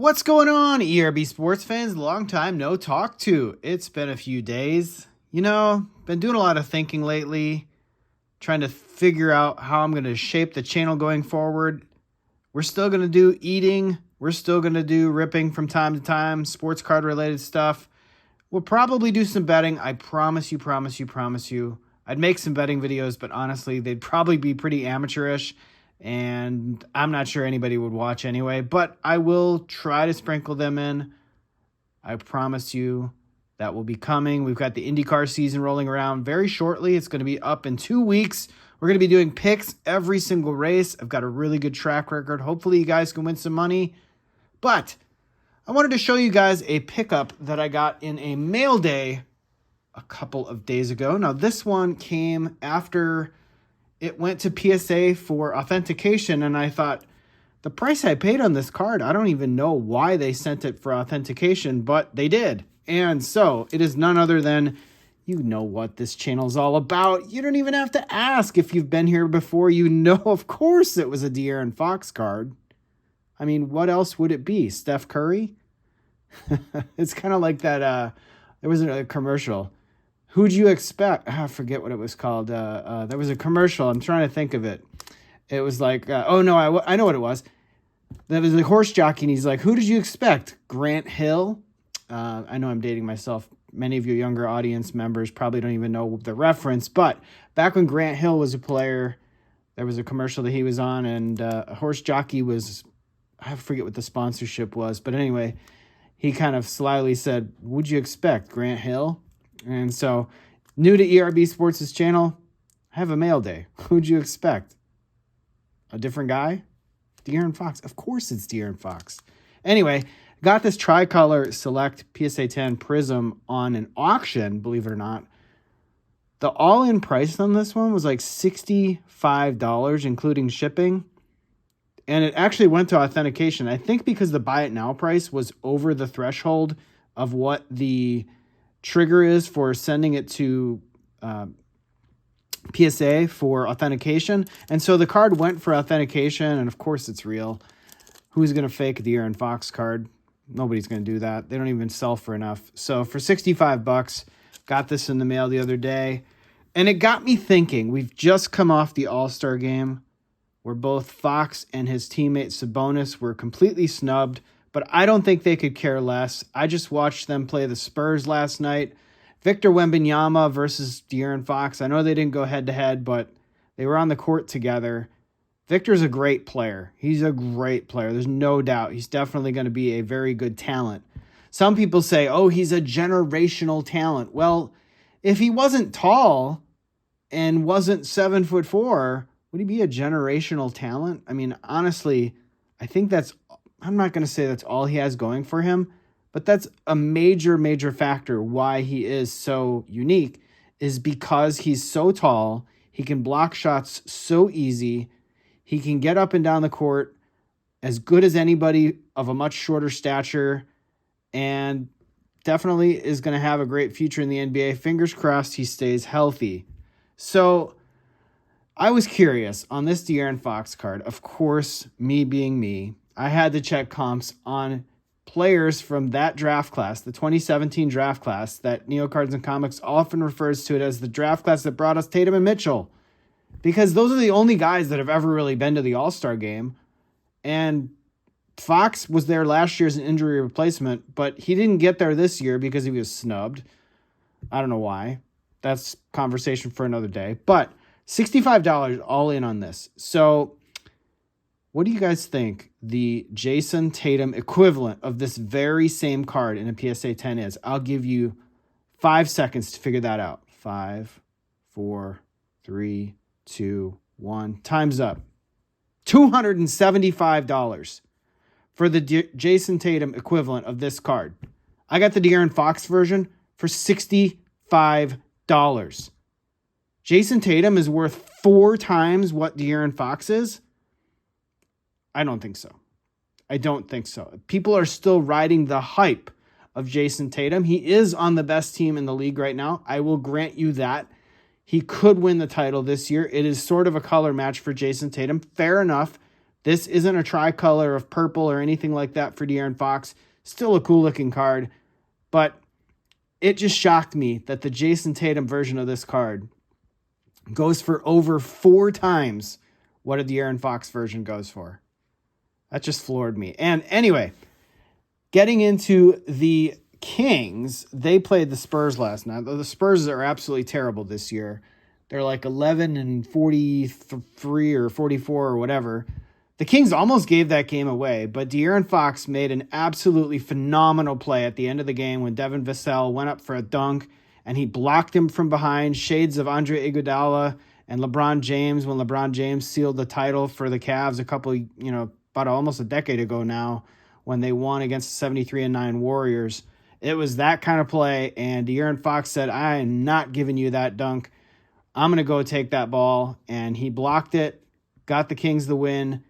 What's going on, ERB sports fans? Long time no talk to. It's been a few days. Been doing a lot of thinking lately, trying to figure out how I'm going to shape the channel going forward. We're still going to do eating. We're still going to do ripping from time to time, sports card related stuff. We'll probably do some betting. I promise you. I'd make some betting videos, but honestly, they'd probably be pretty amateurish. And I'm not sure anybody would watch anyway, but I will try to sprinkle them in. I promise you that will be coming. We've got the IndyCar season rolling around very shortly. It's going to be up in 2 weeks. We're going to be doing picks every single race. I've got a really good track record. Hopefully you guys can win some money. But I wanted to show you guys a pickup that I got in a mail day a couple of days ago. Now this one came after it went to PSA for authentication, and I thought, the price I paid on this card, I don't even know why they sent it for authentication, but they did. And so it is none other than, you know what this channel is all about. You don't even have to ask if you've been here before. You know, of course, it was a De'Aaron Fox card. I mean, what else would it be? Steph Curry? It's kind of like that. There was a commercial. Who'd you expect? I forget what it was called. There was a commercial. I'm trying to think of it. It was like, I know what it was. There was a horse jockey, and he's like, who did you expect? Grant Hill? I know I'm dating myself. Many of your younger audience members probably don't even know the reference, but back when Grant Hill was a player, there was a commercial that he was on, and a horse jockey was, I forget what the sponsorship was, but anyway, he kind of slyly said, what'd you expect, Grant Hill? And so, new to ERB Sports' channel, I have a mail day. Who'd you expect? A different guy? De'Aaron Fox. Of course it's De'Aaron Fox. Anyway, got this Tricolor Select PSA 10 Prism on an auction, believe it or not. The all-in price on this one was like $65, including shipping. And it actually went to authentication. I think because the buy it now price was over the threshold of what the trigger is for sending it to PSA for authentication. And so the card went for authentication, and of course it's real. Who's going to fake a De'Aaron Fox card? Nobody's going to do that. They don't even sell for enough. So for $65, got this in the mail the other day, and it got me thinking. We've just come off the All-Star game where both Fox and his teammate Sabonis were completely snubbed, but I don't think they could care less. I just watched them play the Spurs last night. Victor Wembanyama versus De'Aaron Fox. I know they didn't go head-to-head, but they were on the court together. Victor's a great player. He's a great player. There's no doubt. He's definitely going to be a very good talent. Some people say, oh, he's a generational talent. Well, if he wasn't tall and wasn't 7'4", would he be a generational talent? I mean, honestly, I think I'm not going to say that's all he has going for him, but that's a major factor why he is so unique, is because he's so tall. He can block shots so easy. He can get up and down the court as good as anybody of a much shorter stature, and definitely is going to have a great future in the NBA. Fingers crossed he stays healthy. So I was curious on this De'Aaron Fox card. Of course, me being me, I had to check comps on players from that draft class, the 2017 draft class that Neocards and Comics often refers to it as the draft class that brought us Tatum and Mitchell, because those are the only guys that have ever really been to the All-Star game. And Fox was there last year as an injury replacement, but he didn't get there this year because he was snubbed. I don't know why. That's conversation for another day. But $65 all in on this. So what do you guys think the Jason Tatum equivalent of this very same card in a PSA 10 is? I'll give you 5 seconds to figure that out. 5, 4, 3, 2, 1. Time's up. $275 for the Jason Tatum equivalent of this card. I got the De'Aaron Fox version for $65. Jason Tatum is worth 4 times what De'Aaron Fox is? I don't think so. People are still riding the hype of Jason Tatum. He is on the best team in the league right now. I will grant you that. He could win the title this year. It is sort of a color match for Jason Tatum. Fair enough. This isn't a tricolor of purple or anything like that for De'Aaron Fox. Still a cool looking card, but it just shocked me that the Jason Tatum version of this card goes for over 4 times what a De'Aaron Fox version goes for. That just floored me. And anyway, getting into the Kings, they played the Spurs last night. The Spurs are absolutely terrible this year. They're like 11-43 or 44 or whatever. The Kings almost gave that game away, but De'Aaron Fox made an absolutely phenomenal play at the end of the game when Devin Vassell went up for a dunk, and he blocked him from behind, shades of Andre Iguodala and LeBron James when LeBron James sealed the title for the Cavs about almost a decade ago now when they won against the 73-9 Warriors. It was that kind of play, and De'Aaron Fox said, I am not giving you that dunk. I'm going to go take that ball, and he blocked it, got the Kings the win,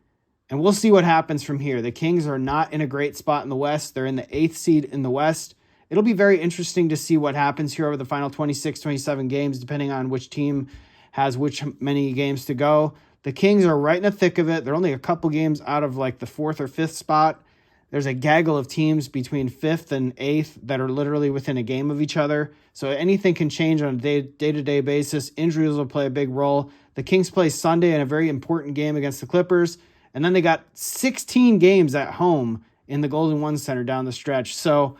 and we'll see what happens from here. The Kings are not in a great spot in the West. They're in the 8th seed in the West. It'll be very interesting to see what happens here over the final 26, 27 games, depending on which team has which many games to go. The Kings are right in the thick of it. They're only a couple games out of like the 4th or 5th spot. There's a gaggle of teams between 5th and 8th that are literally within a game of each other. So anything can change on a day-to-day basis. Injuries will play a big role. The Kings play Sunday in a very important game against the Clippers. And then they got 16 games at home in the Golden One Center down the stretch. So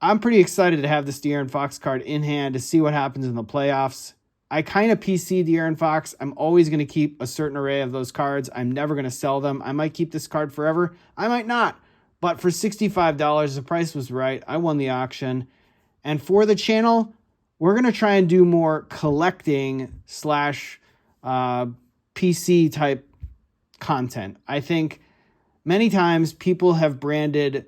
I'm pretty excited to have this De'Aaron Fox card in hand to see what happens in the playoffs. I kind of PC De'Aaron Fox. I'm always going to keep a certain array of those cards. I'm never going to sell them. I might keep this card forever. I might not. But for $65, the price was right. I won the auction. And for the channel, we're going to try and do more collecting / PC type content. I think many times people have branded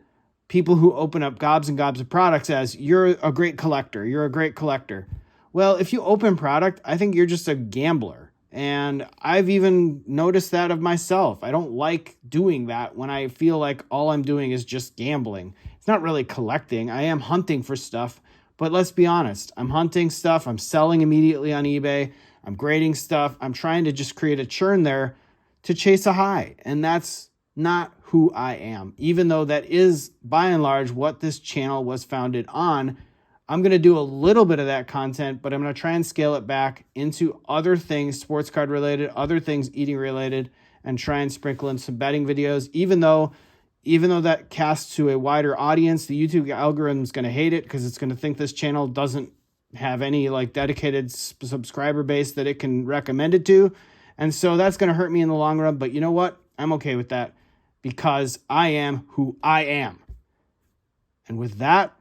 people who open up gobs and gobs of products as, you're a great collector. You're a great collector. Well, if you open product, I think you're just a gambler. And I've even noticed that of myself. I don't like doing that when I feel like all I'm doing is just gambling. It's not really collecting. I am hunting for stuff, but let's be honest. I'm hunting stuff. I'm selling immediately on eBay. I'm grading stuff. I'm trying to just create a churn there to chase a high. And that's not who I am. Even though that is, by and large, what this channel was founded on, I'm going to do a little bit of that content, but I'm going to try and scale it back into other things, sports card related, other things eating related, and try and sprinkle in some betting videos. Even though that casts to a wider audience, the YouTube algorithm is going to hate it because it's going to think this channel doesn't have any like dedicated subscriber base that it can recommend it to. And so that's going to hurt me in the long run. But you know what? I'm okay with that because I am who I am. And with that,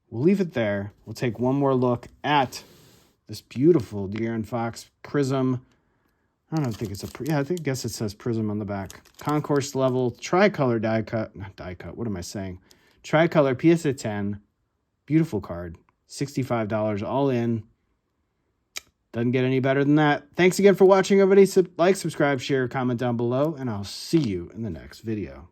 we'll leave it there. We'll take one more look at this beautiful De'Aaron Fox Prism. I don't think it's I guess it says Prism on the back. Concourse level, tricolor die cut. Not die cut, what am I saying? Tricolor PSA 10. Beautiful card. $65 all in. Doesn't get any better than that. Thanks again for watching, everybody. Like, subscribe, share, comment down below, and I'll see you in the next video.